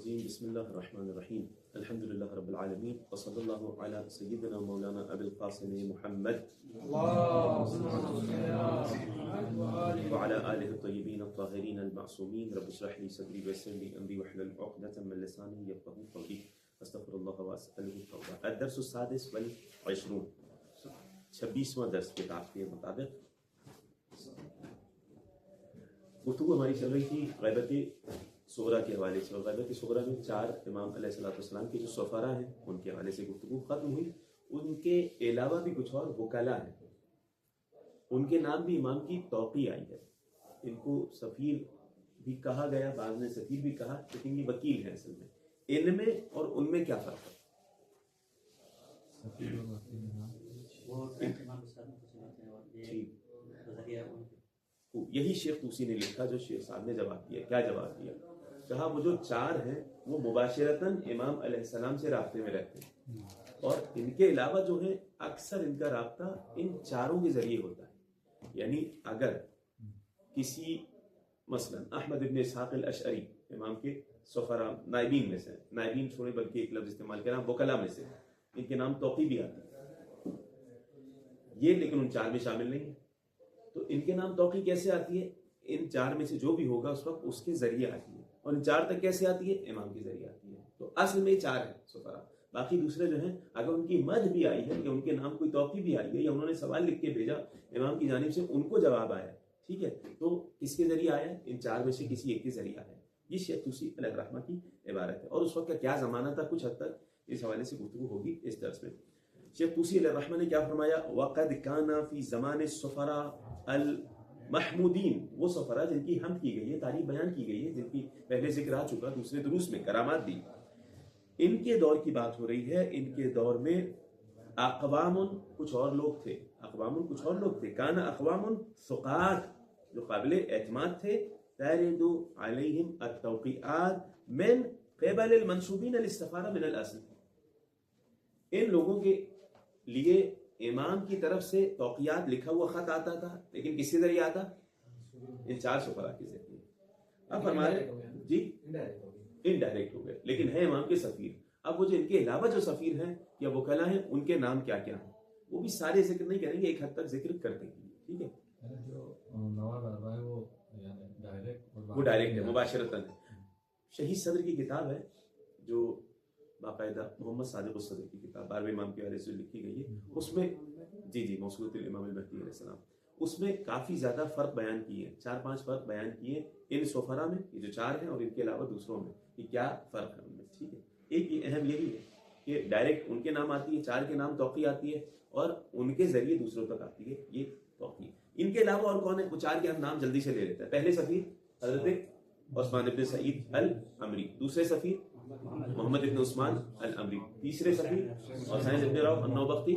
الرجيم بسم الله الرحمن الرحيم الحمد لله رب العالمين وصلى الله على سيدنا مولانا أبي القاسم محمد وعلى آله الطيبين الطاهرين المعصومين رب اشرح لي صدري ويسر لي أمري واحلل عقدة من لساني يفقهوا قولي أستغفر الله وأسأله التوبة. الدرس السادس والعشرون 26واں درس کتاب کے مطابق گفتگو ہماری چل رہی تھی غیبت صغریٰ کے حوالے سے، اور غیبت صغریٰ میں 4 امام علیہ السلام کے جو سفراء ہیں ان کے حوالے سے گفتگو ختم ہوئی. ان کے علاوہ بھی کچھ اور وکلا ہیں، ان کے نام بھی امام کی توقیع آئی ہے. ان کو سفیر بھی کہا گیا، بعض نے سفیر بھی کہا، لیکن یہ وکیل ہیں. اصل میں ان میں اور ان میں کیا فرق ہے؟ یہی شیخ طوسی نے لکھا جو شیخ صاحب نے جواب دیا. کیا جواب دیا؟ کہا وہ جو 4 ہیں وہ مباشرتاً امام علیہ السلام سے رابطے میں رہتے ہیں، اور ان کے علاوہ جو ہے اکثر ان کا رابطہ ان 4 کے ذریعے ہوتا ہے. یعنی اگر کسی مثلا احمد ابن اسحاق الاشعری امام کے سفراء نائبین میں سے، نائبین چھوڑے بلکہ ایک لفظ استعمال کرنا وکلا میں سے، ان کے نام توقیع بھی آتے ہیں یہ، لیکن ان 4 میں شامل نہیں ہے. تو ان کے نام توقیع کیسے آتی ہے؟ ان 4 میں سے جو بھی ہوگا اس وقت اس کے ذریعے آتی ہے. اور ان 4 تک کیسے آتی ہے؟ امام کے ذریعے آتی ہے. تو اصل میں 4 ہیں سفراء. باقی دوسرے جو ہیں اگر ان کی مدح بھی آئی ہے یا ان کے نام کوئی توقیع بھی آئی ہے یا انہوں نے سوال لکھ کے بھیجا امام کی جانب سے، ان کو جواب آیا، ٹھیک ہے، تو کس کے ذریعے آیا؟ ان 4 میں سے کسی ایک کے ذریعے آیا. یہ شیخ طوسی علیہ الرحمہ کی عبارت ہے. اور اس وقت کا کیا زمانہ تھا، کچھ حد تک اس حوالے سے گفتگو ہوگی اس درس میں. شیخ طوسی علیہ الرحمہ نے کیا فرمایا؟ وَقَدْ كَانَ فِي زَمَانِ السُّفَرَاءِ المحمودین، وہ سفراء جن کی حمد کی گئی ہے، تعریف بیان کی گئی ہے، جن کی پہلے ذکر آ چکا دوسرے دروس میں، کرامات دی. ان کے دور کی بات ہو رہی ہے. ان کے دور میں اقوام، کچھ اور لوگ تھے، اقوام کچھ اور لوگ تھے، کان اقوام ثقات، جو قابل اعتماد تھے، ترد علیہم التوقیعات من قبل المنسوبین الاستفارہ من الاصل. ان لوگوں کے لیے امام کی طرف سے توقیعات لکھا ہوا خط آتا تھا، لیکن کس کے ذریعے آتا؟ ان 4 سفراء کے ذریعے. اب ہمارے جی انڈائریکٹ ہو گئے، لیکن ہے امام کے سفیر. اب وہ جو ان کے علاوہ جو سفیر ہیں یا وکلا ہیں، ان کے نام کیا کیا ہیں وہ بھی سارے ذکر نہیں کریں گے، ایک حد تک ذکر کرتے ہیں، ٹھیک ہے. وہ ڈائریکٹ ہے، مباشرتاً ہے. شہید صدر کی کتاب ہے جو باقاعدہ محمد صادق الصدر کی کتاب 12ویں امام کے حوالے سے لکھی گئی ہے. اس میں جی موصولۃ الامام المہدی علیہ السلام، اس میں کافی زیادہ فرق بیان کیے ہیں، 4-5 فرق بیان کیے ان سفراء میں، یہ جو 4 ہیں، اور ان کے علاوہ دوسروں میں کہ کیا فرق ہے ان میں، ٹھیک ہے. ایک یہ اہم یہی ہے کہ ڈائریکٹ ان کے نام آتی ہے، 4 کے نام توقیع آتی ہے، اور ان کے ذریعے دوسروں تک آتی ہے یہ توقیع. ان کے علاوہ اور کون ہے؟ وہ 4 کے ہم نام جلدی سے لے لیتے ہیں. پہلے سفیر حضرت عثمان ابن سعید الامری، دوسرے سفیر محمد ابن عثمان الامری، تیسرے سفیر حسین ابن روح النوبختی،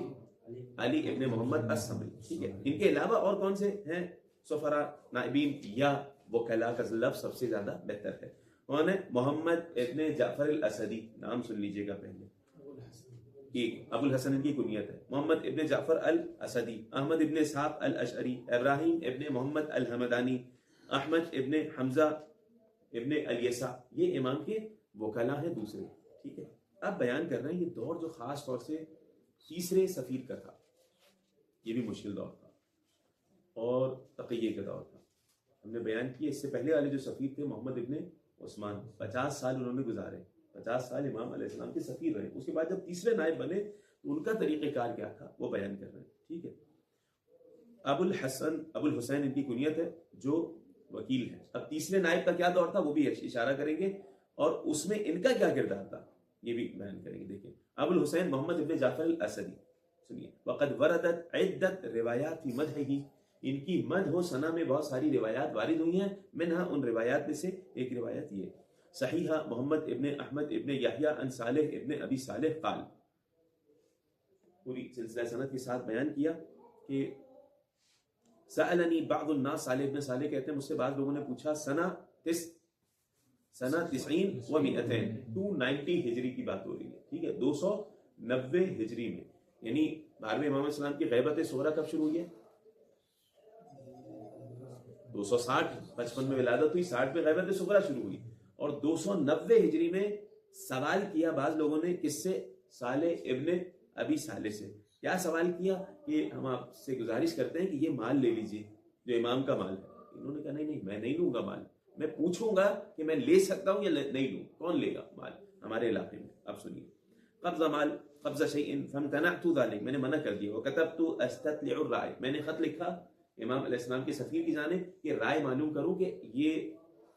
علی ابن محمد السمری، ٹھیک ہے. ان کے علاوہ اور کون سے ہیں سفراء نائبین یا وکلا کا لفظ سب سے زیادہ بہتر ہے. کون ہے؟ محمد ابن جعفر الاسدی، نام سن لیجئے گا پہلے، ابو الحسن ان کی کنیت ہے. محمد ابن جعفر الاسدی، احمد ابن اسحاق الاشعری، ابراہیم ابن محمد الحمدانی، احمد ابن حمزہ ابن الیسع، یہ امام کے وکلا ہیں دوسرے، ٹھیک ہے. اب بیان کر رہے ہیں یہ دور جو خاص طور سے تیسرے سفیر کا تھا، یہ بھی مشکل دور تھا اور تقیہ کا دور تھا. ہم نے بیان کیا اس سے پہلے والے جو سفیر تھے محمد ابن عثمان، 50 سال انہوں نے گزارے، 50 سال امام علیہ السلام کے سفیر رہے. اس کے بعد جب تیسرے نائب بنے تو ان کا طریقہ کار کیا تھا وہ بیان کر رہے ہیں، ٹھیک ہے. ابو الحسین ان کی کنیت ہے جو وکیل ہیں. اب تیسرے نائب کا کیا دور تھا وہ بھی اشارہ کریں گے، اور اس میں ان کا کیا کردار تھا یہ بھی بیان کریں گے. دیکھیں ابو الحسین محمد ابن جعفر الاسدی، سنیے. وقد وردت عدت روایات فی مدحہ، ان کی مدح و ثنا میں بہت ساری روایات وارد ہوئی ہیں. منہا، ان روایات میں سے ایک روایت یہ صحیحہ محمد ابن احمد ابن یحییٰ عن صالح ابن ابی صالح قال، پوری سلسلہ سند کے ساتھ بیان کیا کہ سألنی بعض الناس، صالح ابن صالح کہتے ہیں مجھ سے بعض لوگوں نے پوچھا، سنہ 90 و 200، 290 ہجری کی بات ہو رہی ہے، ٹھیک ہے، 290 ہجری میں. یعنی 12ویں امام السلام کی غیبت صغریٰ کب شروع ہوئی ہے؟ 260، 55 میں ولادت ہوئی، 60 میں غیبت صغریٰ شروع ہوئی. اور 290 ہجری میں سوال کیا بعض لوگوں نے کس سے؟ صالح ابن ابی صالح سے. کیا سوال کیا کہ ہم آپ سے گزارش کرتے ہیں کہ یہ مال لے لیجئے جو امام کا مال ہے. انہوں نے کہا نہیں میں نہیں لوں گا مال, میں پوچھوں گا کہ میں لے سکتا ہوں یا نہیں لوں, کون لے گا مال ہمارے علاقے میں. اب سنیے, قبضہ مال قبضہ شیء فامتنعت ذلك, میں نے منع کر دیا. وكتبت استطلع الرائے, میں نے خط لکھا امام علیہ السلام کے سفیر کی جانب کہ رائے معلوم کروں کہ یہ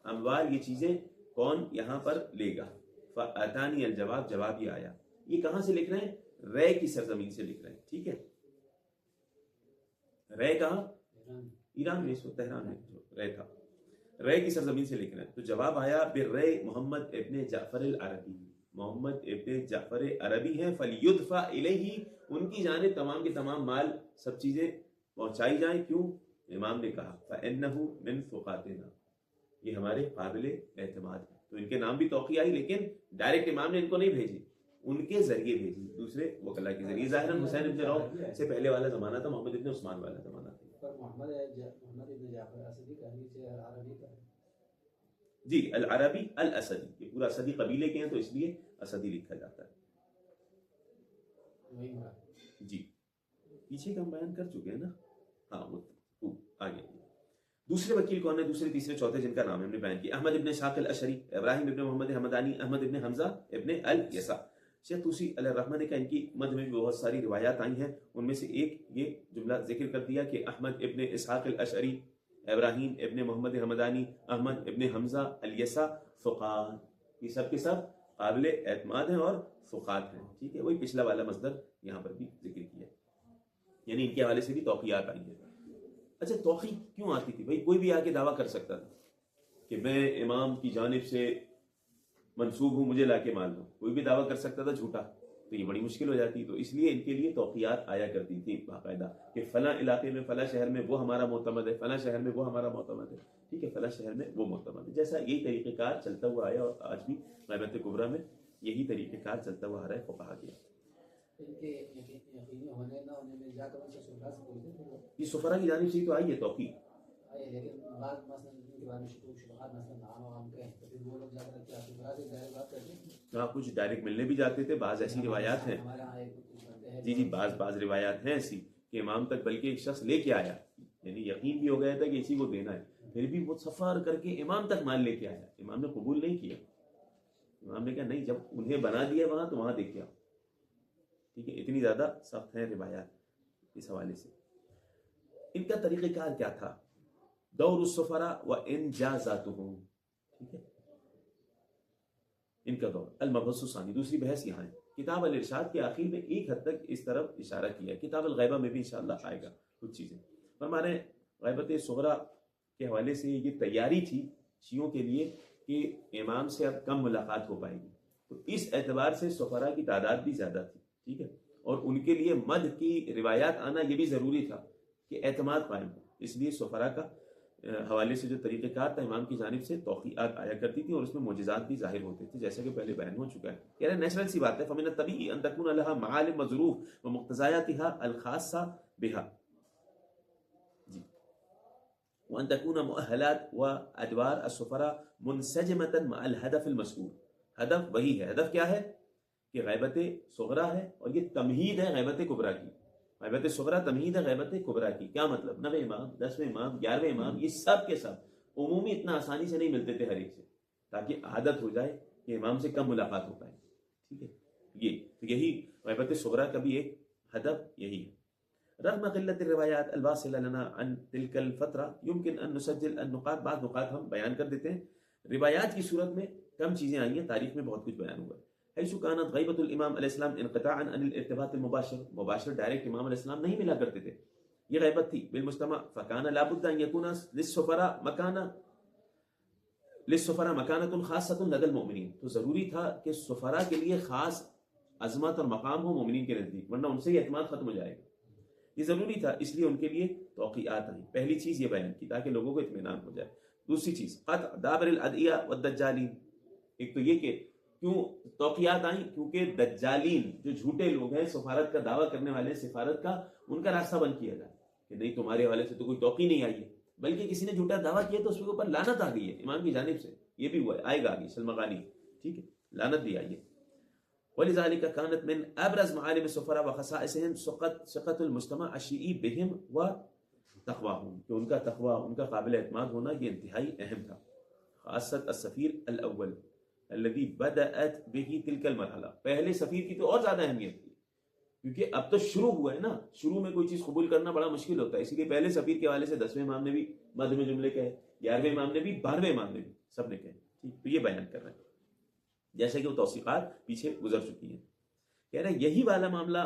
اموال, یہ چیزیں کون یہاں پر لے گا. فاتانی الجواب, جواب یہ آیا. یہ کہاں سے لکھ رہے ہیں؟ رے کی سرزمین سے لکھ رہے ہیں. ٹھیک ہے, رے کہاں؟ ایران میں, اس وقت تہران میں جو رے تھا, رے کی سرزمین سے لکھ رہے ہیں. تو جواب آیا بالرے محمد ابن جعفر العربی, محمد ابن جعفر عربی ہیں. فلیدفع الیہ, ان کی جانب تمام کے تمام مال سب چیزیں پہنچائی جائیں. کیوں؟ امام نے کہا فإنہ من ثقاتنا, یہ ہمارے قابل اعتماد ہے. تو ان کے نام بھی توقیع آئی, لیکن ڈائریکٹ امام نے ان کو نہیں بھیجی, ان کے ذریعے بھیجی, دوسرے وکلا کے ذریعے. ظاہراً حسین ابن روح سے پہلے والا زمانہ تھا, محمد ابن عثمان والا زمانہ تھا. جی العربی الاسدی, یہ پورا اسدی قبیلے کے ہیں تو اس لیے اسدی لکھا جاتا ہے. جی پیچھے کا ہم بیان کر چکے ہیں نا. ہاں وہ آگے. دوسرے وکیل کون ہے؟ دوسرے تیسرے چوتھے جن کا نام ہم نے بیان کیا, احمد ابن اسحاق الاشعری, ابراہیم ابن محمد حمدانی, احمد ابن حمزہ ابن الیسع. شیخ طوسی علیہ الرحمہ نے کہا ان کی مد میں بھی بہت ساری روایات آئی ہیں, ان میں سے ایک یہ جملہ ذکر کر دیا کہ احمد ابن اسحاق الاشعری, ابراہیم ابن محمد حمدانی, احمد ابن حمزہ الیسع ثقات, یہ سب کے سب قابل اعتماد ہیں اور ثقات ہیں. ٹھیک ہے, وہی پچھلا والا مصدر یہاں پر بھی ذکر کیا, یعنی ان کے حوالے سے بھی توقیات آئی ہیں. اچھا توقیع کیوں آتی تھی بھائی؟ کوئی بھی آ کے دعویٰ کر سکتا تھا کہ میں امام کی جانب سے منسوب ہوں, مجھے لا کے مال دو, کوئی بھی دعویٰ کر سکتا تھا جھوٹا, تو یہ بڑی مشکل ہو جاتی. تو اس لیے ان کے لیے توقیات آیا کرتی تھی باقاعدہ کہ فلاں علاقے میں فلاں شہر میں وہ ہمارا معتمد ہے, فلاں شہر میں وہ ہمارا معتمد ہے. ٹھیک ہے, فلاں شہر میں وہ معتمد ہے. جیسا یہی طریقہ کار چلتا ہوا آیا, اور آج بھی غیبت کبریٰ میں یہی طریقہ کار چلتا ہوا آ رہا ہے فقہا کے. یہ سفرا کی جانب سے تو آئی ہے توقیع. ہاں کچھ ڈائریکٹ ملنے بھی جاتے تھے, بعض ایسی روایات ہیں, جی بعض روایات ہیں ایسی کہ امام تک بلکہ ایک شخص لے کے آیا, یعنی یقین بھی ہو گیا تھا کہ اسی کو دینا ہے, پھر بھی وہ سفر کر کے امام تک مال لے کے آیا. امام نے قبول نہیں کیا, امام نے کہا نہیں, جب انہیں بنا دیا وہاں تو وہاں دیکھ کے آؤ. ٹھیک ہے, اتنی زیادہ سخت ہیں روایات اس حوالے سے. ان کا طریقہ کار کیا تھا؟ دور السفراء و انجازاتهم. ٹھیک ہے, ان کا دور. المبحث الثانی, دوسری بحث یہاں ہے. کتاب الارشاد کے آخر میں ایک حد تک اس طرف اشارہ کیا ہے, کتاب الغیبہ میں بھی انشاءاللہ آئے گا کچھ چیزیں. فرمانے غیبت صغریٰ کے حوالے سے یہ تیاری تھی شیعوں کے لیے کہ امام سے اب کم ملاقات ہو پائے گی, تو اس اعتبار سے سفراء کی تعداد بھی زیادہ تھی. ٹھیک ہے, اور ان کے لیے مدح کی روایات آنا یہ بھی ضروری تھا کہ اعتماد قائم ہو. اس لیے سفراء کا حوالے سے جو طریقہ کار تھا امام کی جانب سے توقیعات آیا کرتی تھی, اور اس میں معجزات بھی ظاہر ہوتے تھے, جیسا کہ پہلے بیان ہو چکا ہے. کہہ رہے نیچرل سی بات ہے. فمن الطبیعی ان تکون لها معالم مظروف ومقتضیاتها الخاصة بها, جی, وان تكون مؤهلات وادوار السفراء منسجمة مع الهدف المذکور. ہدف وہی ہے. ہدف کیا ہے؟ کہ غیبت صغریٰ ہے, اور یہ تمہید ہے غیبت کبریٰ کی. غیبت صغریٰ تمہید ہے غیبت کبریٰ کی. کیا مطلب؟ 9 امام, 10 امام, 11 امام, یہ سب کے سب عمومی اتنا آسانی سے نہیں ملتے تھے ہر ایک سے, تاکہ عادت ہو جائے کہ امام سے کم ملاقات ہو پائے. ٹھیک ہے, یہی غیبت صغریٰ کا بھی ایک ہدف یہی ہے. رغم قلت الروایات الواصلة لنا عن تلك الفترة يمكن ان نسجل النقاط. بعض نقاط ہم بیان کر دیتے ہیں. روایات کی صورت میں کم چیزیں آئی ہیں, تاریخ میں بہت کچھ بیان ہوا ہے. حيث كانت غیبت الامام علیہ السلام انقطاعا عن الارتباط المباشر ڈائریکٹ امام علیہ السلام نہیں ملا کرتے تھے, یہ غیبت تھی. بالمجتمع فكان لابد ان يكون للسفراء مكانة خاصة لدى المؤمنين. تو ضروری تھا کہ سفراء کے لیے خاص عظمت اور مقام ہو مومنین کے نزدیک, ورنہ ان سے ہی اعتماد ختم ہو جائے گا. یہ ضروری تھا, اس لیے ان کے لیے توقیعات آئیں. پہلی چیز یہ بیان کی تاکہ لوگوں کو اطمینان ہو جائے. دوسری چیز قطع دابر الادعیہ والدجالین. ایک تو یہ کہ کیوں توقیات آئیں, کیونکہ دجالین جو جھوٹے لوگ ہیں سفارت کا دعویٰ کرنے والے, سفارت کا, ان کا راستہ بند کیا جائے کہ نہیں تمہارے حوالے سے تو کوئی توقیع نہیں آئی ہے, بلکہ کسی نے جھوٹا دعویٰ کیا تو اس کے اوپر لعنت آ گئی ہے امام کی جانب سے. یہ بھی ہوا ہے، آئے گا آگے شلمغانی، ٹھیک ہے، لعنت بھی آئی ہے. ولذلك كانت من ابرز معالم السفراء وخصائصهم ثقة المجتمع الشيعي بهم وتقواهم، کہ ان کا تقوی، ان کا قابل اعتماد ہونا یہ انتہائی اہم تھا. خاصت السفیر الاول الذي بدأت به تلك المرحلہ، پہلے سفیر کی تو اور زیادہ اہمیت تھی، کیونکہ اب تو شروع ہوا ہے نا، شروع میں کوئی چیز قبول کرنا بڑا مشکل ہوتا ہے، اسی لیے پہلے سفیر کے حوالے سے 10ویں امام نے بھی مدھ میں جملے کہے، 11ویں امام نے بھی، 12ویں امام نے بھی، سب نے کہے. ٹھیک، تو یہ بیان کر رہے ہیں جیسے کہ وہ توثیقات پیچھے گزر چکی ہیں. کہہ رہے ہیں یہی والا معاملہ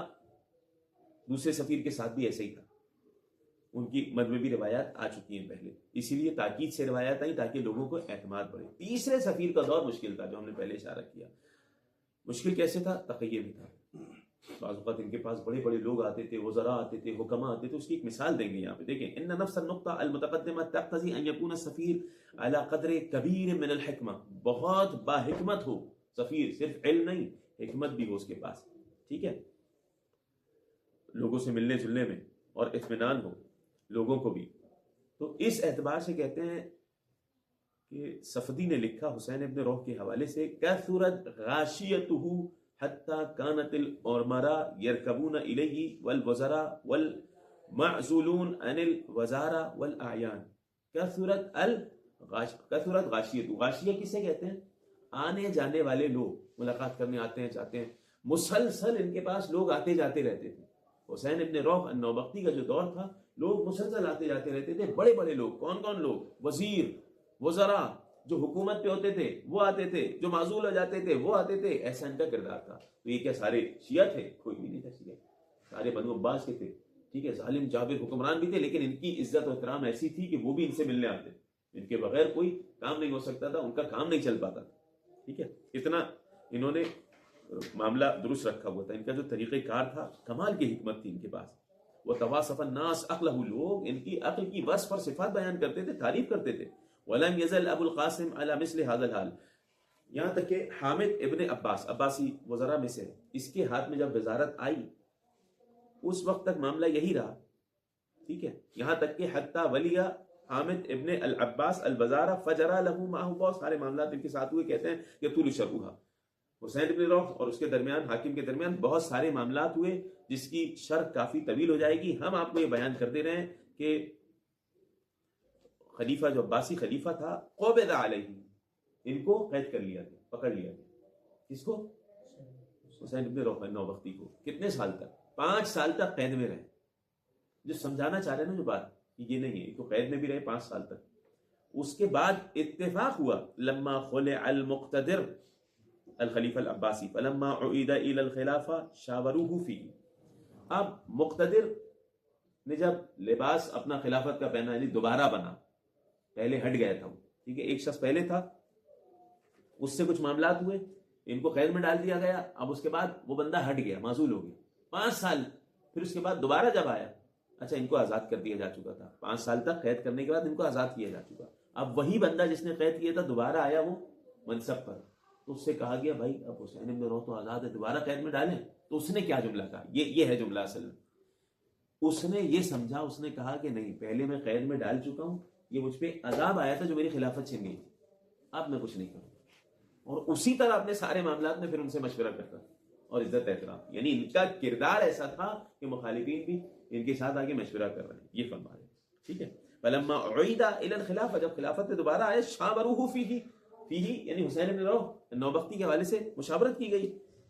دوسرے سفیر کے ساتھ بھی ایسے ہی تھا، ان کی مدد بھی روایات آ چکی ہیں پہلے، اسی لیے تاکید سے روایات آئیں تاکہ لوگوں کو اعتماد بڑھے. تیسرے سفیر کا دور مشکل تھا، جو ہم نے پہلے اشارہ کیا. مشکل کیسے تھا؟ تقیہ بھی تھا. بعض اوقات ان کے پاس بڑے بڑے لوگ آتے تھے، وزراء آتے تھے، حکما آتے تھے. اس کی ایک مثال دیں گے یہاں پہ، دیکھیں ان نفس النقطہ المتقدمہ تقتضی ان یکون السفیر علی قدر کبیر من الحکمہ، بہت باحکمت ہو سفیر، صرف علم نہیں، حکمت بھی ہو اس کے پاس، ٹھیک ہے، لوگوں سے ملنے جلنے میں، اور اطمینان ہو لوگوں کو بھی. تو اس اعتبار سے کہتے ہیں کہ صفدی نے لکھا حسین ابن روح کے حوالے سے، کثرت غاشیتہ حتی کانت الامراء یرکبون الیہ والوزراء والمعزولون عن الوزارہ والاعیان. کثرت غاشیت، غاشیہ کسے کہتے ہیں؟ آنے جانے والے لوگ، ملاقات کرنے آتے ہیں جاتے ہیں، مسلسل ان کے پاس لوگ آتے جاتے رہتے تھے. حسین ابن روح النوبختی کا جو دور تھا، لوگ مسلسل آتے جاتے رہتے تھے، بڑے بڑے لوگ. کون کون لوگ؟ وزیر، وزراء، جو حکومت پہ ہوتے تھے وہ آتے تھے، جو معزول ہو جاتے تھے وہ آتے تھے. ایسا ان کا کردار تھا. تو یہ کیا سارے شیعہ تھے؟ کوئی بھی نہیں تھا شیعہ، سارے بنو عباس کے تھے، ٹھیک ہے، ظالم جابر حکمران بھی تھے، لیکن ان کی عزت و احترام ایسی تھی کہ وہ بھی ان سے ملنے آتے. ان کے بغیر کوئی کام نہیں ہو سکتا تھا، ان کا کام نہیں چل پاتا تھا. ٹھیک ہے، اتنا انہوں نے معاملہ درست رکھا ہوا تھا. ان کا جو طریقہ کار تھا، کمال کی حکمت تھی ان کے پاس. وہ تواصف الناس عقلہ، لوگ ان کی عقل کی وصف اور صفات بیان کرتے تھے، تعریف کرتے تھے. ولم يزل ابو القاسم على مثل هذا الحال، یہاں تک کہ حامد ابن عباس، عباسی وزراء میں سے، اس کے ہاتھ میں جب وزارت آئی اس وقت تک معاملہ یہی رہا. ٹھیک ہے، یہاں تک کہ حتی ولی حامد ابن العباس الوزارہ فجرا له معه، بہت سارے معاملات ان کے ساتھ ہوئے. کہتے ہیں کہ طول شرعها، حسین ابن روح اور اس کے درمیان، حاکم کے درمیان بہت سارے معاملات ہوئے جس کی شرح کافی طویل ہو جائے گی. ہم آپ کو یہ بیان کرتے رہے ہیں کہ خلیفہ جو عباسی خلیفہ تھا، قبض علیہ، ان کو قید کر لیا گیا، پکڑ لیا گیا. کس کو؟ حسین ابن روح النوبختی کو. کتنے سال تک؟ 5 سال تک قید میں رہے. جو سمجھانا چاہ رہے ہیں نا جو بات، یہ نہیں ہے، تو قید میں بھی رہے 5 سال تک. اس کے بعد اتفاق ہوا، لما خلع المقتدر الخلیفہ العباسی فلما عید الى الخلافہ شاوروہ فیہ. اب مقتدر نے جب لباس اپنا خلافت کا پہنا، یعنی دوبارہ بنا، پہلے ہٹ گیا تھا وہ، ٹھیک ہے، ایک شخص پہلے تھا، اس سے کچھ معاملات ہوئے، ان کو قید میں ڈال دیا گیا. اب اس کے بعد وہ بندہ ہٹ گیا، معزول ہو گیا 5 سال. پھر اس کے بعد دوبارہ جب آیا، اچھا ان کو آزاد کر دیا جا چکا تھا. 5 سال تک قید کرنے کے بعد ان کو آزاد کیا جا چکا. اب وہی بندہ جس نے قید کیا تھا دوبارہ آیا وہ منصب پر، تو اس سے کہا گیا بھائی اب حسین ابن روح تو آزاد ہے، دوبارہ قید میں ڈالیں. تو اس نے کیا جملہ کہا، یہ ہے جملہ اصل میں. اس نے یہ سمجھا، اس نے کہا کہ نہیں، پہلے میں قید میں ڈال چکا ہوں، یہ مجھ پہ عذاب آیا تھا جو میری خلافت چھین گئی، اب میں کچھ نہیں کروں. اور اسی طرح اپنے سارے معاملات میں پھر ان سے مشورہ کرتا اور عزت احترام. یعنی ان کا کردار ایسا تھا کہ مخالفین بھی ان کے ساتھ آگے مشورہ کر رہے ہیں. یہ فرما رہے ہیں، ٹھیک ہے. فلما عید الى الخلافہ، جب خلافت میں دوبارہ آئے، شاوروہ فیہ، یعنی حسین بن روح نوبختی کے حوالے سے مشاورت کی گئی.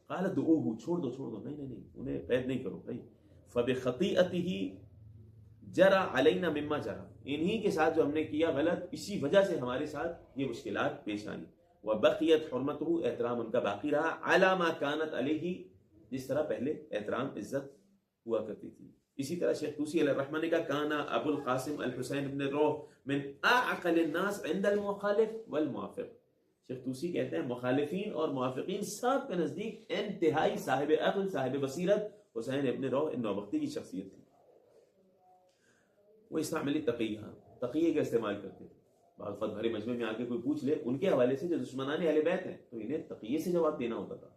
قال دعوہ، چھوڑ دو، نہیں انہیں قید نہیں کرو بھائی. فبخطیئتہ جرى علینا مما جرى، انہی کے ساتھ جو ہم نے کیا غلط، اسی وجہ سے ہمارے ساتھ یہ مشکلات پیش آئیں. وبقیت حرمتہ، احترام ان کا باقی رہا، علی ما کانت علیہ، جس طرح پہلے احترام عزت ہوا کرتی تھی. اسی طرح شیخ طوسی علیہ الرحمہ نے کہا کانا ابو القاسم الحسین بن روح من اعقل الناس عند المخالف والموافق. شیخ طوسی کہتے ہیں مخالفین اور موافقین سب کے نزدیک انتہائی صاحب عقل، صاحب بصیرت حسین ابن روح النوبختی کی شخصیت تھی. وہ استعمالی تقیہ کا استعمال کرتے تھے. بعض وقت بھرے مجمع میں آ کے کوئی پوچھ لے ان کے حوالے سے جو دشمنان اہل بیت ہیں، تو انہیں تقیہ سے جواب دینا ہوتا تھا.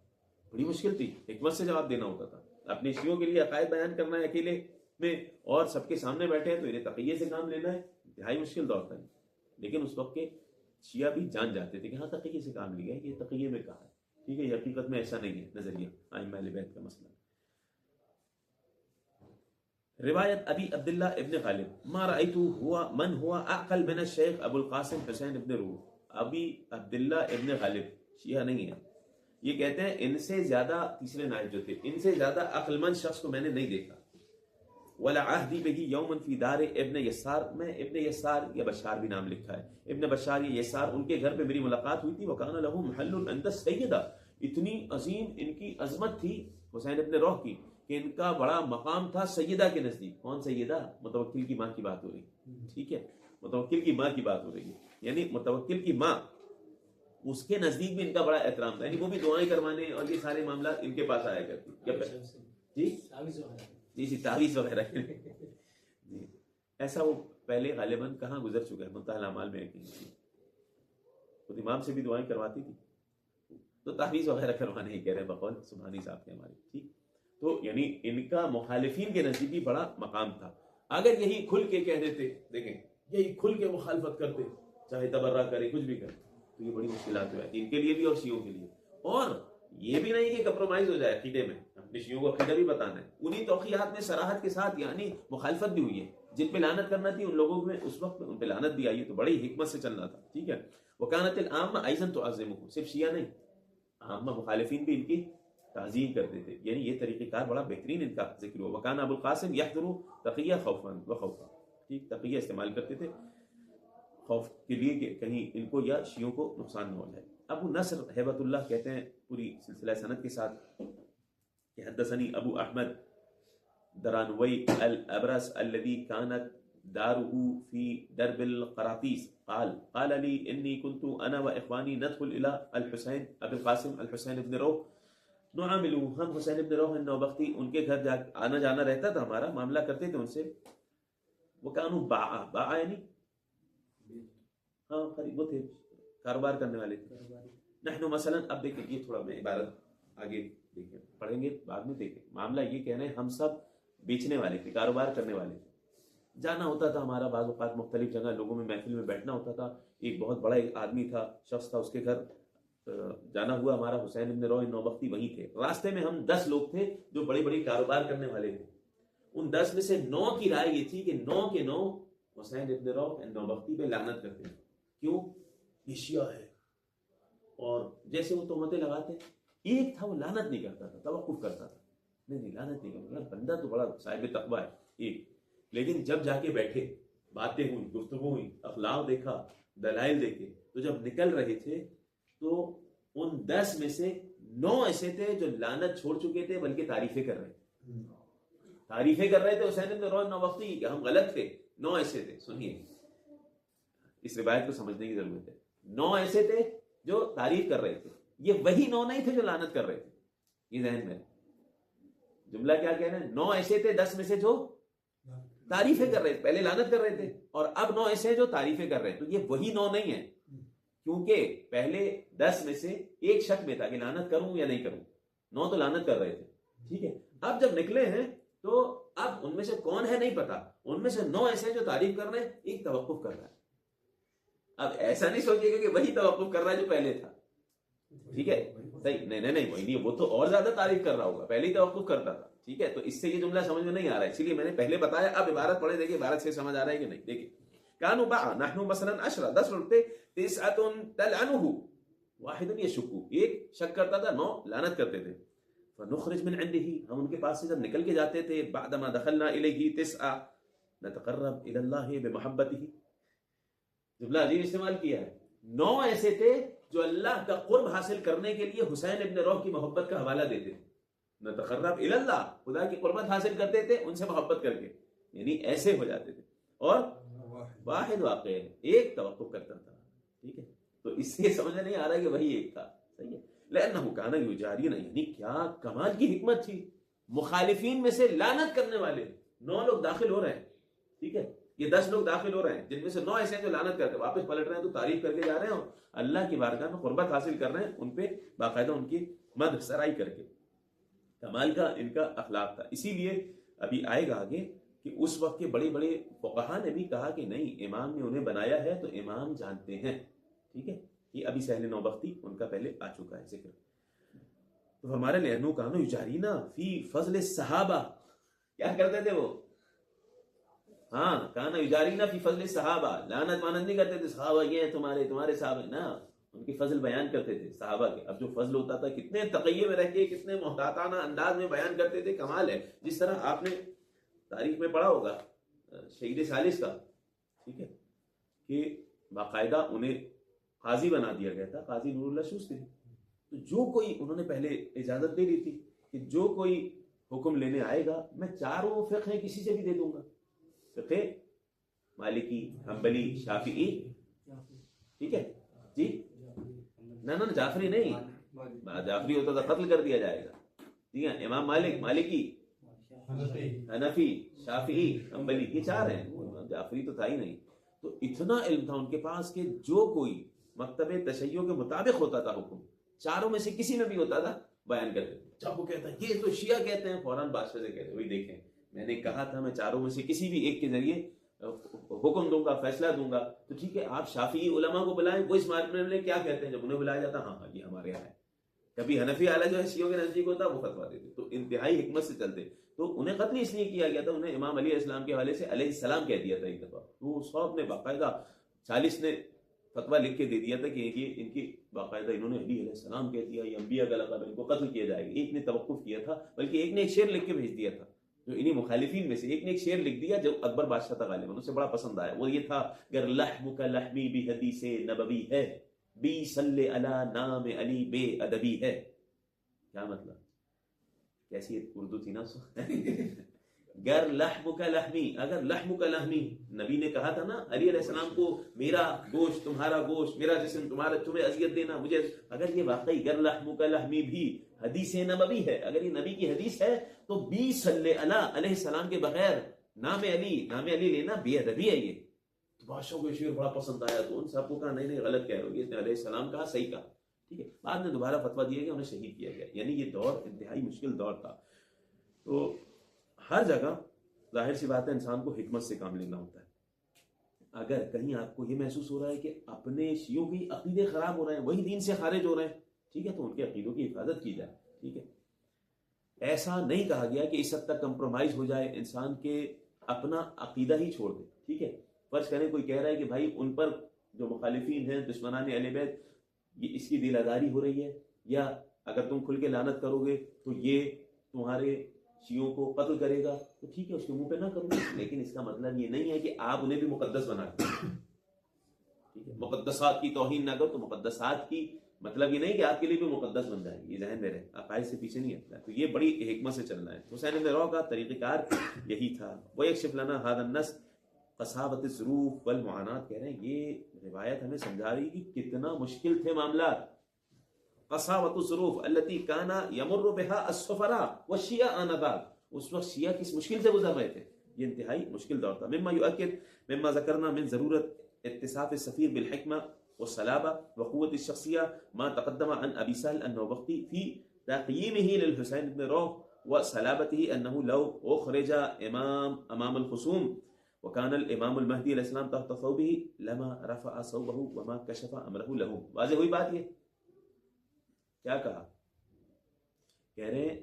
بڑی مشکل تھی، حکمت سے جواب دینا ہوتا تھا. اپنے شیعوں کے لیے عقائد بیان کرنا ہے اکیلے میں، اور سب کے سامنے بیٹھے ہیں، تو انہیں تقیہ سے کام لینا ہے، انتہائی مشکل دور تھا. لیکن اس وقت کے شیعہ بھی جان جاتے تھے کہ ہاں تقیہ سے کام لیا ہے، یہ تقیہ میں کہا ہے، ٹھیک ہے، یہ حقیقت میں ایسا نہیں ہے نظریہ ائمہ اہل بیت کا مسئلہ۔ روایت ابی عبداللہ ابن غالب ما رأیت ہوا من ہوا اعقل من الشیخ ابو القاسم حسین ابن روح۔ ابی عبداللہ ابن غالب شیعہ نہیں ہے، یہ کہتے ہیں ان سے زیادہ، تیسرے نائب جو تھے، ان سے زیادہ عقل مند شخص کو میں نے نہیں دیکھا۔ ولا عہدی بہی یوما فی دار ابن یسار، میں ابن یسار یا بشار بھی نام لکھا ہے، ابن بشار یا یسار، ان کے گھر پہ میری ملاقات ہوئی تھی۔ وکان لہ محل عند السیدہ، اتنی عظیم ان کی عظمت تھی حسین ابن روح کی کہ ان کا بڑا مقام تھا سیدہ کے نزدیک۔ کون سیدہ؟ متوکل کی ماں کی بات ہو رہی ہے، ٹھیک ہے، متوکل کی ماں کی بات ہو رہی ہے، یعنی متوکل کی ماں، اس کے نزدیک بھی ان کا بڑا احترام تھا، یعنی وہ بھی دعائیں کروانے اور یہ سارے معاملات ان کے پاس آیا کرتی۔ جی جی تعویذ وغیرہ جی ایسا وہ پہلے غالباً کہاں گزر چکا ہے، منتہی الاعمال میں خود امام سے بھی دعائیں کرواتی تھی، تو تعویذ وغیرہ کروانے ہی کہہ رہے ہیں بقول سبحانی صاحب کے ہمارے، ٹھیک۔ تو یعنی ان کا مخالفین کے نزدیک بھی بڑا مقام تھا۔ اگر یہی کھل کے کہہ دیتے، دیکھیں یہی کھل کے مخالفت کرتے، چاہے تبرہ کرے کچھ بھی کرے، تو یہ بڑی مشکلات ہوئی ان کے لیے بھی اور شیعوں کے لیے۔ اور یہ بھی نہیں کہ کمپرومائز ہو جائے عقیدے میں، اپنے شیعوں کو عقیدہ بھی بتانا ہے، انہی توقیات میں صراحت کے ساتھ یعنی مخالفت بھی ہوئی ہے، جن پہ لعنت کرنا تھی ان لوگوں میں اس وقت ان پہ لعنت بھی آئی ہے، تو بڑی حکمت سے چلنا تھا، ٹھیک ہے۔ وکانت العامہ ایضا تعظمہ، صرف شیعہ نہیں، عامہ مخالفین بھی ان کی تعظیم کرتے تھے، یعنی یہ طریقہ کار بڑا بہترین ان کا ذکر ہوا۔ وکان ابو القاسم یحضر تقیہ خوفا وخوفا، ٹھیک، تقیہ استعمال کرتے تھے خوف کے لیے کہ کہیں ان کو یا شیعوں کو نقصان نہ ہو جائے۔ ابو نصر ہیبت اللہ کہتے ہیں پوری سلسلہ سند کے ساتھ کہ حدثنی ابو احمد درانوی الابرس الذي كانت داره في درب القراطيس قال قال لي اني كنت انا واخواني ندخل الى الحسين ابي القاسم الحسين بن روح نعامله، ہم حسین ابن روح نوبختی ان کے گھر آنا جانا رہتا تھا، ہمارا معاملہ کرتے تھے ان سے۔ وہ کانو باع یعنی ہاں قریب وہ تھے، کاروبار کرنے والے تھے۔ نحن مثلا، اب دیکھیں یہ تھوڑا میں عبارت آگے دیکھیں پڑھیں گے بعد میں، دیکھیں معاملہ یہ کہہ رہے ہیں ہم سب بیچنے والے تھے، کاروبار کرنے والے تھے، جانا ہوتا تھا ہمارا بعض اوقات مختلف جگہ، لوگوں میں محفل میں بیٹھنا ہوتا تھا۔ ایک بہت بڑا ایک آدمی تھا، شخص تھا، اس کے گھر جانا ہوا ہمارا، حسین ابن روح نوبختی وہیں تھے۔ راستے میں ہم 10 لوگ تھے جو بڑی بڑی کاروبار کرنے والے تھے، ان 10 میں سے 9 کی رائے یہ تھی کہ 9 کے 9 حسین ابن روح نوبختی پہ لعنت کرتے ہیں۔ کیوں؟ یہ شیعہ ہے، اور جیسے وہ تہمتیں لگاتے، ایک تھا وہ لعنت نہیں کرتا تھا، توقف کرتا تھا، نہیں لعنت نہیں کرتا، بندہ تو بڑا صاحب تقویٰ ہے ایک، لیکن جب جا کے بیٹھے، باتیں ہوئی، گفتگو ہوئی، اخلاق دیکھا، دلائل دیکھے، تو جب نکل رہے تھے تو ان 10 میں سے 9 ایسے تھے جو لعنت چھوڑ چکے تھے، بلکہ تعریفیں کر رہے تھے حسین ابن روح نوبختی کہ ہم غلط تھے۔ 9 ایسے تھے، سنیے اس روایت کو سمجھنے کی ضرورت ہے، 9 ایسے تھے جو تعریف کر رہے تھے، یہ وہی 9 نہیں تھے جو لعنت کر رہے تھے، یہ ذہن میں جملہ کیا کہہ رہے ہیں، 9 ایسے تھے 10 میں سے جو تعریفیں کر رہے تھے، پہلے لعنت کر رہے تھے، اور اب 9 ایسے جو تعریفیں کر رہے ہیں، تو یہ وہی 9 نہیں ہے، کیونکہ پہلے 10 میں سے ایک شک میں تھا کہ لعنت کروں یا نہیں کروں، 9 تو لعنت کر رہے تھے، ٹھیک ہے۔ اب جب نکلے ہیں تو اب ان میں سے کون ہے نہیں پتا، ان میں سے 9 ایسے جو تعریف کر رہے ہیں، ایک توقف کر رہا ہے۔ اب ایسا نہیں سوچیے گا کہ وہی توقف کر رہا ہے جو پہلے تھا، ٹھیک ہے، صحیح نہیں وہی نہیں، وہ تو اور زیادہ تعریف کر رہا ہوگا، پہلے ہی توقف کرتا تھا، ٹھیک ہے۔ تو اس سے یہ جملہ سمجھ میں نہیں آ رہا ہے، اسی لیے میں نے پہلے بتایا، اب عبارت پڑھے، دیکھیں عبارت سے سمجھ آ رہا ہے کہ نہیں۔ دیکھیں کانوا باع نحن مثلا 10 10 لوگ تھے، 9 تلعنه واحد يشك، ایک شک کرتا تھا، 9 لعنت کرتے تھے۔ فنخرج من عنده، ہم ان کے پاس سے جب نکل کے جاتے تھے، بعدما دخلنا الیہ 9 نتقرب الى الله بمحبته، جملہ عجیب استعمال کیا ہے، 9 ایسے تھے جو اللہ کا قرب حاصل کرنے کے لیے حسین ابن روح کی محبت کا حوالہ دیتے تھے، نتقرب الی اللہ، خدا کی قربت حاصل کرتے تھے ان سے محبت کر کے، یعنی ایسے ہو جاتے تھے، اور واحد واقع ہے، ایک توقف کرتا تھا، ٹھیک ہے۔ تو اس سے سمجھ نہیں آ رہا ہے کہ وہی ایک تھا، صحیح ہے۔ لأنه كان يجارين، یعنی کیا کمال کی حکمت تھی، مخالفین میں سے لعنت کرنے والے 9 لوگ داخل ہو رہے ہیں، ٹھیک ہے، یہ 10 لوگ داخل ہو رہے ہیں، جن میں سے 9 ایسے ہیں جو لعنت کر کے واپس پلٹ رہے ہیں، تو تعریف کر کے جا رہے ہیں، اور اللہ کی بارگاہ میں قربت حاصل کر رہے ہیں، ان پہ باقاعدہ ان کی مدح سرائی کر کے، کمال کا ان کا اخلاق تھا۔ اسی لیے ابھی آئے گا آگے کہ اس وقت کے بڑے بڑے فقہا نے بھی کہا کہ نہیں، امام نے انہیں بنایا ہے تو امام جانتے ہیں، ٹھیک ہے. یہ ابی سہل نوبختی ان کا پہلے آ چکا ہے ذکر. تو ہمارے لہنو کانو یجارینا فی فضل صحابہ، کیا کرتے تھے وہ؟ ہاں، کانا یجارینا فی فضل صحابہ، لعنت مانت نہیں کرتے تھے صحابہ یہ ہیں تمہارے صحابہ، نا ان کی فضل بیان کرتے تھے صحابہ کے. اب جو فضل ہوتا تھا کتنے تقیے میں رہ کے کتنے محتاطانہ انداز میں بیان کرتے تھے، کمال ہے. جس طرح آپ نے تاریخ میں پڑھا ہوگا شہید ثالث کا، ٹھیک ہے، کہ باقاعدہ انہیں قاضی بنا دیا گیا تھا، قاضی نور اللہ شوستری. تو جو کوئی، انہوں نے پہلے اجازت دے دی تھی کہ جو کوئی حکم لینے آئے گا میں چاروں فقہ ہیں کسی سے بھی دے دوں گا، فقہ مالکی، حنبلی، شافعی، ٹھیک ہے جی. نہ جعفری نہیں، جعفری ہوتا تو قتل کر دیا جائے گا. ٹھیک ہے، امام مالک، مالکی، حنفی، شافعی، حنبلی، یہ چار ہیں، جعفری تو تھا ہی نہیں. تو اتنا علم تھا ان کے پاس کہ جو کوئی مکتب تشیع کے مطابق ہوتا تھا حکم، چاروں میں سے کسی میں بھی ہوتا تھا بیان کرتے تھے. جب وہ کہتا ہے یہ تو شیعہ کہتے ہیں، فوراً بادشاہ سے کہتے ہیں وہی دیکھیں میں نے کہا تھا میں چاروں میں سے کسی بھی ایک کے ذریعے حکم دوں گا، فیصلہ دوں گا. تو ٹھیک ہے، آپ شافعی علماء کو بلائیں، وہ اس معاملے میں کیا کہتے ہیں. جب انہیں بلایا جاتا ہاں یہ ہمارے یہاں ہے. کبھی حنفی اعلیٰ جو ہے شیعوں کے نزدیک ہوتا وہ فتویٰ دیتے، تو انتہائی حکمت سے چلتے. تو انہیں قتل اس لیے کیا گیا تھا، انہیں امام علیہ السلام کے حوالے سے علیہ السلام کہہ دیا تھا ایک دفعہ. وہ صاحب نے باقاعدہ 40 نے فتویٰ لکھ کے دے دیا تھا کہ یہ ان کی باقاعدہ انہوں نے علی علیہ السلام کہہ دیا، یہ انبیاء کا لقب، ان کو قتل کیا جائے گا. ایک نے توقف کیا تھا، بلکہ ایک نے ایک شعر لکھ کے بھیج دیا تھا. جو انہی مخالفین میں سے ایک نے ایک شعر لکھ دیا جو اکبر بادشاہ تھا غالباً، اسے بڑا پسند آیا. وہ یہ تھا، گر لحمک لحمی بھی حدیث نبوی ہے، بی صلی علی نام علی بے ادبی ہے. کیا مطلب؟ کیسی اردو تھی نا گر لحم کا لحمی، اگر لحم کا لحمی، نبی نے کہا تھا نا علی علیہ السلام کو میرا گوشت تمہارا گوشت، میرا جسم تمہیں اذیت دینا مجھے، اگر یہ واقعی گر لحم کا لحمی بھی حدیث نبوی ہے، اگر یہ نبی کی حدیث ہے تو بی صلی اللہ علیہ السلام کے بغیر نام علی لینا بے ادبی ہے. یہ تو بادشاہ کو شعر بڑا پسند آیا، تو ان سب کو کہا نہیں غلط کہہ رہے ہو، اس نے علیہ السلام کہا صحیح کہا. ٹھیک ہے، بعد میں دوبارہ فتویٰ دیا گیا، انہیں شہید کیا گیا. یعنی یہ دور انتہائی مشکل دور تھا. تو ہر جگہ ظاہر سی بات ہے انسان کو حکمت سے کام لینا ہوتا ہے. اگر کہیں آپ کو یہ محسوس ہو رہا ہے کہ اپنے شیعوں کی عقیدے خراب ہو رہے ہیں، وہی دین سے خارج ہو رہے ہیں، ٹھیک ہے، تو ان کے عقیدوں کی حفاظت کی جائے. ٹھیک ہے، ایسا نہیں کہا گیا کہ اس حد تک کمپرومائز ہو جائے انسان کے اپنا عقیدہ ہی چھوڑ دے. ٹھیک ہے، فرض کریں کوئی کہہ رہا ہے کہ بھائی ان پر جو مخالفین ہیں دشمنان اہل بیت، یہ اس کی دل آزاری ہو رہی ہے، یا اگر تم کھل کے لعنت کرو گے تو یہ تمہارے شیعوں کو قتل کرے گا، تو ٹھیک ہے اس کے منہ پہ نہ کروں. لیکن اس کا مطلب یہ نہیں ہے کہ آپ انہیں بھی مقدس بنا دیں. ٹھیک ہے، مقدسات کی توہین نہ کرو. تو مقدسات کی مطلب یہ نہیں کہ آپ کے لیے بھی مقدس بن جائے گی، یہ ذہن میں رہے، عقائد سے پیچھے نہیں ہٹنا. تو یہ بڑی حکمت سے چلنا ہے. حسین بن روح کا طریقہ کار یہی تھا. وہ یکشف لنا ھذا النص قصابت الظروف والمعانات، کہہ رہے ہیں یہ روایت ہمیں سمجھا رہی کہ کتنا مشکل تھے معاملات. قصابت الظروف التي كان يمر بها السفراء والشيعة آنذاك، اس وقت شیعہ کس مشکل سے گزر رہے تھے. یہ انتہائی مشکل دور تھا. مما يؤكد مما ذكرنا من ضرورة اتصاف السفير بالحكمة والصلابة وقوة الشخصية ما تقدم عن أبي سهل النوبختي في تقييمه للحسين بن روح وصلابته أنه لو أخرج أمام الخصوم وكان الإمام المهدي عليه السلام تحت ثوبه لما رفع ثوبه وما كشف أمره له. واضح ہوئی بات. یہ کیا کہا؟ کہہ رہے ہیں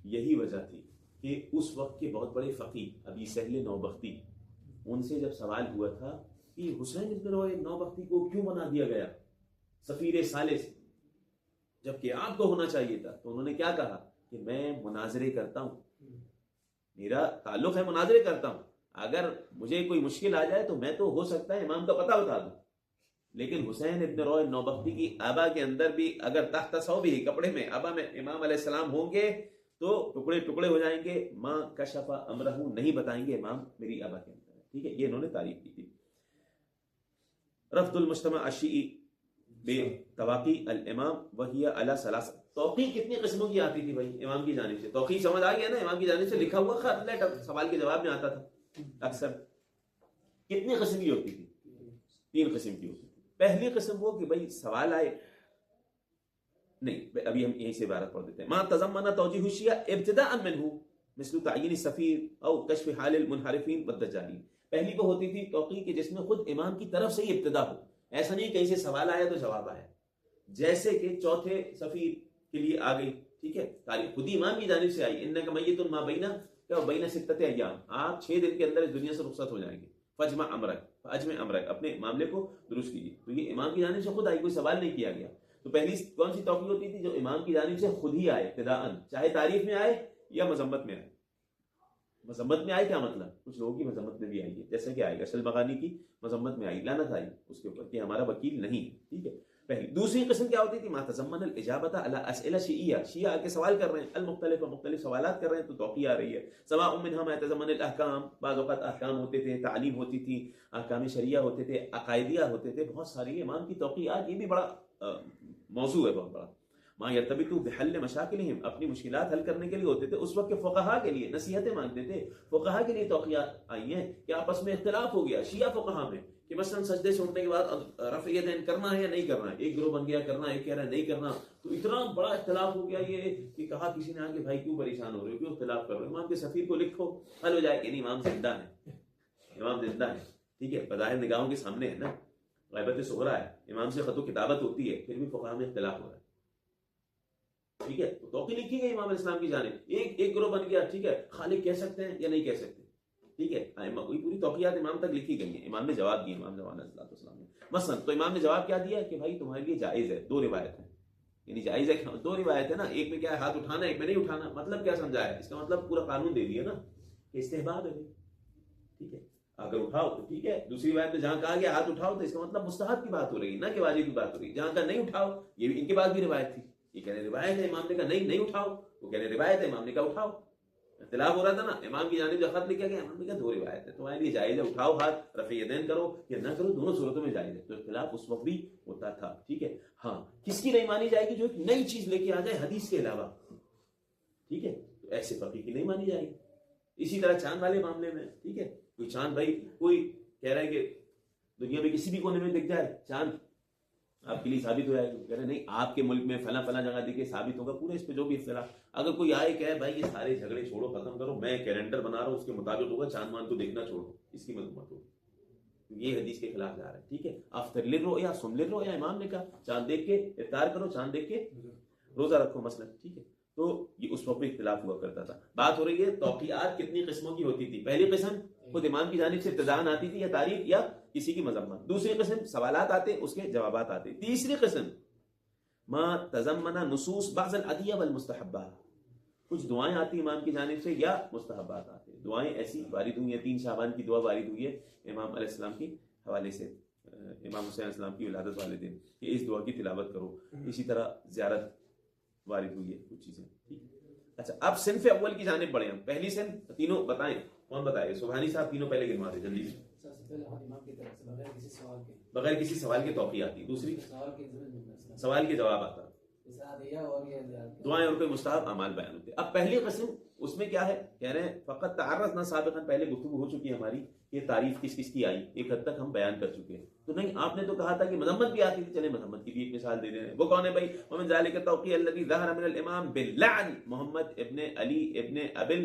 یہی وجہ تھی کہ اس وقت کے بہت بڑے فقیہ ابی سہل نوبختی، ان سے جب سوال ہوا تھا کہ حسین بن روح نوبختی کو کیوں بنا دیا گیا سفیر ثالث جبکہ آپ کو ہونا چاہیے تھا، تو انہوں نے کیا کہا کہ میں مناظرے کرتا ہوں، میرا تعلق ہے مناظرے کرتا ہوں، اگر مجھے کوئی مشکل آ جائے تو میں تو ہو سکتا ہے امام کا پتہ بتا دوں، لیکن حسین ابن روح نوبختی کی آبا کے اندر بھی اگر تحت ثوبہ کپڑے میں آبا میں امام علیہ السلام ہوں گے تو ٹکڑے ٹکڑے ہو جائیں گے. ماں کشف امرہ، نہیں بتائیں گے امام میری آبا کے اندر. ٹھیک ہے، یہ انہوں نے تعریف کی تھی. رفض المجتمع الشیعی بتواقی الامام وہی علی ثلاثہ. توقیع کتنی قسموں کی آتی تھی بھائی امام کی جانب سے؟ توقیع سمجھ آ گیا نا، امام کی جانب سے لکھا ہوا خط لیٹر سوال کے جواب میں آتا تھا اکثر. کتنی قسم کی ہوتی تھی؟ 3 قسم کی ہوتی تھی. پہلی قسم وہ کہ بھائی سوال آئے، نہیں ابھی ہم یہیں سے عبارت پڑھ دیتے ہیں. ما تضمن توجیہ الشیعہ ابتداء منہ مثل تعیین السفیر او کشف حال المنحرفین والدجالین. پہلی وہ ہوتی تھی توقیع کہ جس میں خود امام کی طرف سے ہی ابتدا ہو، ایسا نہیں کہیں سے سوال آیا تو جواب آیا. جیسے کہ چوتھے سفیر کے لیے آ گئی, ٹھیک ہے, تاریخ خود ہی امام کی جانب سے آئی, انک میت ما بین ستۃ ایام, آپ 6 دن کے اندر اس دنیا سے رخصت ہو جائیں گے. فاجمع امرک, اپنے معاملے کو درست کیجیے. تو یہ امام کی جانب سے خود آئی, کوئی سوال نہیں کیا گیا. تو پہلی کون سی توقیع ہوتی تھی؟ جو امام کی جانب سے خود ہی آئے ابتداءً, چاہے تعریف میں آئے یا مذمت میں آئے. مذمت میں آئی کیا مطلب؟ کچھ لوگوں کی مذمت میں بھی آئی ہے, جیسے کہ آئے گا شلمغانی کی مذمت میں آئی, لعنت آئی اس کے اوپر کہ ہمارا وکیل نہیں, ٹھیک ہے. پہلی. دوسری قسم کیا ہوتی تھی؟ ما تضمن الاجابۃ علی اسئلہ شیعیہ, شیعہ آ کے سوال کر رہے ہیں, مختلف سوالات کر رہے ہیں, تو توقیع آ رہی ہے. سواء منها ما يتضمن الاحکام, بعض اوقات احکام ہوتے تھے, تعلیم ہوتی تھی, احکام شریعہ ہوتے تھے, عقائدیہ ہوتے تھے, بہت ساری امام کی توقیعات. یہ بھی بڑا موضوع ہے, بہت بڑا. ما یرتبط بحل مشاکلہم, اپنی مشکلات حل کرنے کے لیے ہوتے تھے. اس وقت کے فقہا کے لیے نصیحتیں مانگتے تھے, فقہا کے لیے توقیعات آئی ہیں کہ آپس میں اختلاف ہو گیا شیعہ فقہا میں کہ مثلا سجدے سے اٹھنے کے بعد رفع یدین کرنا ہے یا نہیں کرنا ہے. ایک گروہ بن گیا کرنا ہے, ایک کہہ رہا ہے نہیں کرنا. تو اتنا بڑا اختلاف ہو گیا یہ کہ کہا کسی نے آ کے بھائی کیوں پریشان ہو رہے ہو, کیوں اختلاف کر رہے ہو, امام کے سفیر کو لکھو, حل ہو جائے. کہ نہیں, امام زندہ ہے, امام زندہ ہے, ٹھیک ہے, بظاہر نگاہوں کے سامنے ہے نا, غیبت صغریٰ ہے, امام سے خط و کتابت ہوتی ہے, پھر بھی فقہا میں اختلاف ہو رہا ہے, ٹھیک ہے. تو توقیع لکھی گئی امام اسلام کی جانب, ایک گروہ بن گیا, ٹھیک ہے, خالق کہہ سکتے ہیں یا نہیں کہہ سکتے, ٹھیک ہے. پوری توقیعات امام تک لکھی گئی ہیں. امام نے جواب دیا, امام زمان علیہ السلام نے مثلا. تو امام نے جواب کیا دیا کہ بھائی تمہارے لیے جائز ہے, 2 روایت ہیں, یعنی جائز ہے 2 روایت ہے نا, ایک میں کیا ہے ہاتھ اٹھانا, ایک میں نہیں اٹھانا. مطلب کیا سمجھا ہے اس کا؟ مطلب پورا قانون دے دیا نا کہ استحباب ہے, ٹھیک ہے, اگر اٹھاؤ تو ٹھیک ہے. دوسری روایت میں جہاں کہا گیا ہاتھ اٹھاؤ تو اس کا مطلب مستحب کی بات ہو رہی ہے, نہ کہ واجب کی بات ہو رہی ہے. جہاں کا نہیں اٹھاؤ, یہ بھی ان کے پاس بھی روایت تھی, یہ کہہ رہے روایت ہے, امام نے کہا نہیں اٹھاؤ, وہ کہہ رہے روایت ہے, امام نے کہا اٹھاؤ. اختلاف ہو رہا تھا نا, امام کی جانب جو خط لکھا گیا, امام نے کہا 2 روایت ہے, تمہارے لیے جائز ہے, اٹھاؤ ہاتھ, رفع یدین کرو یا نہ کرو, دونوں صورتوں میں جائز ہے. تو اختلاف اس وقت بھی ہوتا تھا, ٹھیک ہے. ہاں, کس کی نہیں مانی جائے گی؟ جو ایک نئی چیز لے کے آ جائے حدیث کے علاوہ, ٹھیک ہے, تو ایسے فقیہ کی نہیں مانی جائے گی. اسی طرح چاند والے معاملے میں, ٹھیک ہے, کوئی چاند, بھائی کوئی کہہ رہا ہے کہ دنیا میں کسی بھی کونے میں دکھ جائے چاند, آپ کے لیے ثابت ہو جائے گا. کہہ رہے نہیں, آپ کے ملک میں فلاں جگہ دیکھے ثابت ہوگا. پورے اس پہ جو بھی اختلاف, اگر کوئی آئے کہ بھائی یہ سارے جھگڑے چھوڑو, ختم کرو, میں کیلنڈر بنا رہا ہوں, اس کے مطابق ہوگا, چاند مان کو دیکھنا چھوڑو, اس کی مذمت ہوگی, یہ حدیث کے خلاف جا رہا ہے, ٹھیک ہے. افطر للرؤیا صم للرؤیا, امام نے کہا چاند دیکھ کے افطار کرو, چاند دیکھ کے روزہ رکھو مثلا, ٹھیک ہے. تو یہ اس وقت بھی اختلاف ہوا کرتا تھا. بات ہو رہی ہے توقیعات کتنی قسموں کی ہوتی تھی. پہلی قسم خود امام کی جانب سے ابتداءً آتی تھی, یا تعریف یا کسی کی مذمت. دوسری قسم سوالات آتے, اس کے جوابات آتے. تیسری قسم ما تضمن نصوص بعض الادعیہ والمستحبہ, کچھ دعائیں آتی امام کی جانب سے یا مستحبات آتے. دعائیں ایسی وارد ہوئی ہیں, 3 شعبان کی دعا وارد ہوئی ہے امام علیہ السلام کی حوالے سے, امام حسین علیہ السلام کی ولادت والے دن, کہ اس دعا کی تلاوت کرو. اسی طرح زیارت وارد ہوئی ہے, کچھ چیزیں, ٹھیک ہے. اچھا, اب صنف اول کی جانب بڑھے ہم. پہلی صنف, تینوں بتائیں, کون بتائے؟ سبحانی صاحب تینوں پہلے گنوا دیں جلدی سے. بغیر کسی سوال کے توقیع آتی. دوسری سوال کے جواب آتا, دعائیں اور کوئی مستحب اعمال بیان ہوتے. اب پہلی قسم, اس میں کیا ہے؟ کہہ رہے ہیں فقط تعرضنا سابقا, پہلے گفتگو ہو چکی ہے ہماری, یہ تعریف کس کس کی آئی ایک حد تک ہم بیان کر چکے ہیں. تو نہیں, آپ نے تو کہا تھا کہ مذمت بھی آتی تھی, چلے مذمت کی بھی ایک مثال دے دیں. وہ کون ہے بھائی؟ ومن ذلك التوقيع الذي ظهر من الامام باللعن محمد ابن علی ابن ابل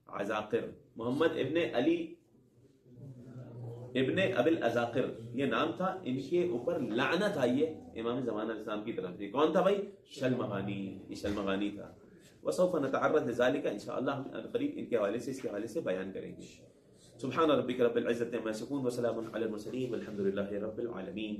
عزاقر. محمد ابن علی ابن ابل عزاقر یہ نام تھا, ان کے اوپر لعنت آئی ہے امام زمان علیہ السلام کی طرف سے. کون تھا بھائی؟ شلمغانی, یہ شلمغانی تھا. وسوف نتعرض لذلك انشاءاللہ, ہم قریب ان کے حوالے سے, اس کے حوالے سے بیان کریں گے. سبحان ربک رب العزت عما یصفون وسلام علی المرسلین والحمد للہ رب العالمین.